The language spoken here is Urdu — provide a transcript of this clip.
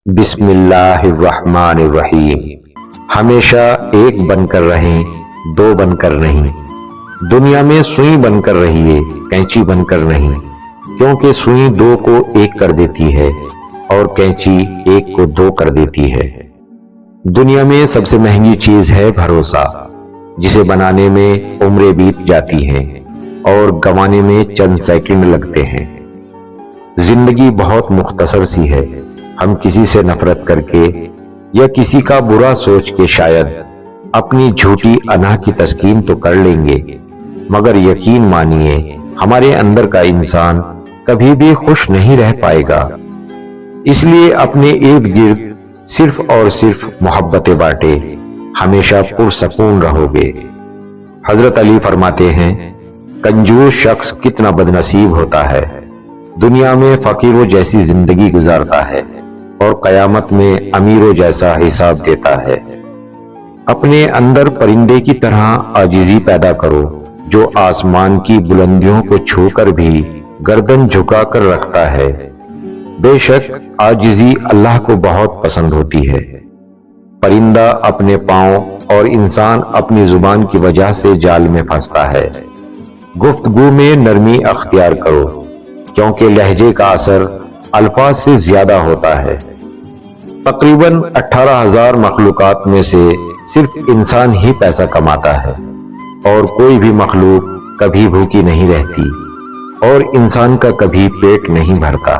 بسم اللہ الرحمن الرحیم۔ ہمیشہ ایک بن کر رہیں، دو بن کر نہیں۔ دنیا میں سوئی بن کر رہیے، کینچی بن کر نہیں، کیونکہ سوئی دو کو ایک کر دیتی ہے اور کینچی ایک کو دو کر دیتی ہے۔ دنیا میں سب سے مہنگی چیز ہے بھروسہ، جسے بنانے میں عمریں بیت جاتی ہیں اور گنوانے میں چند سیکنڈ لگتے ہیں۔ زندگی بہت مختصر سی ہے، ہم کسی سے نفرت کر کے یا کسی کا برا سوچ کے شاید اپنی جھوٹی انا کی تسکین تو کر لیں گے، مگر یقین مانیے ہمارے اندر کا انسان کبھی بھی خوش نہیں رہ پائے گا۔ اس لیے اپنے ارد گرد صرف اور صرف محبت بانٹے، ہمیشہ پرسکون رہو گے۔ حضرت علی فرماتے ہیں، کنجوس شخص کتنا بد نصیب ہوتا ہے، دنیا میں فقیروں جیسی زندگی گزارتا ہے اور قیامت میں امیروں جیسا حساب دیتا ہے۔ اپنے اندر پرندے کی طرح عاجزی پیدا کرو، جو آسمان کی بلندیوں کو چھو کر بھی گردن جھکا کر رکھتا ہے۔ بے شک عاجزی اللہ کو بہت پسند ہوتی ہے۔ پرندہ اپنے پاؤں اور انسان اپنی زبان کی وجہ سے جال میں پھنستا ہے۔ گفتگو میں نرمی اختیار کرو، کیونکہ لہجے کا اثر الفاظ سے زیادہ ہوتا ہے۔ تقریباً 18,000 مخلوقات میں سے صرف انسان ہی پیسہ کماتا ہے، اور کوئی بھی مخلوق کبھی بھوکی نہیں رہتی، اور انسان کا کبھی پیٹ نہیں بھرتا۔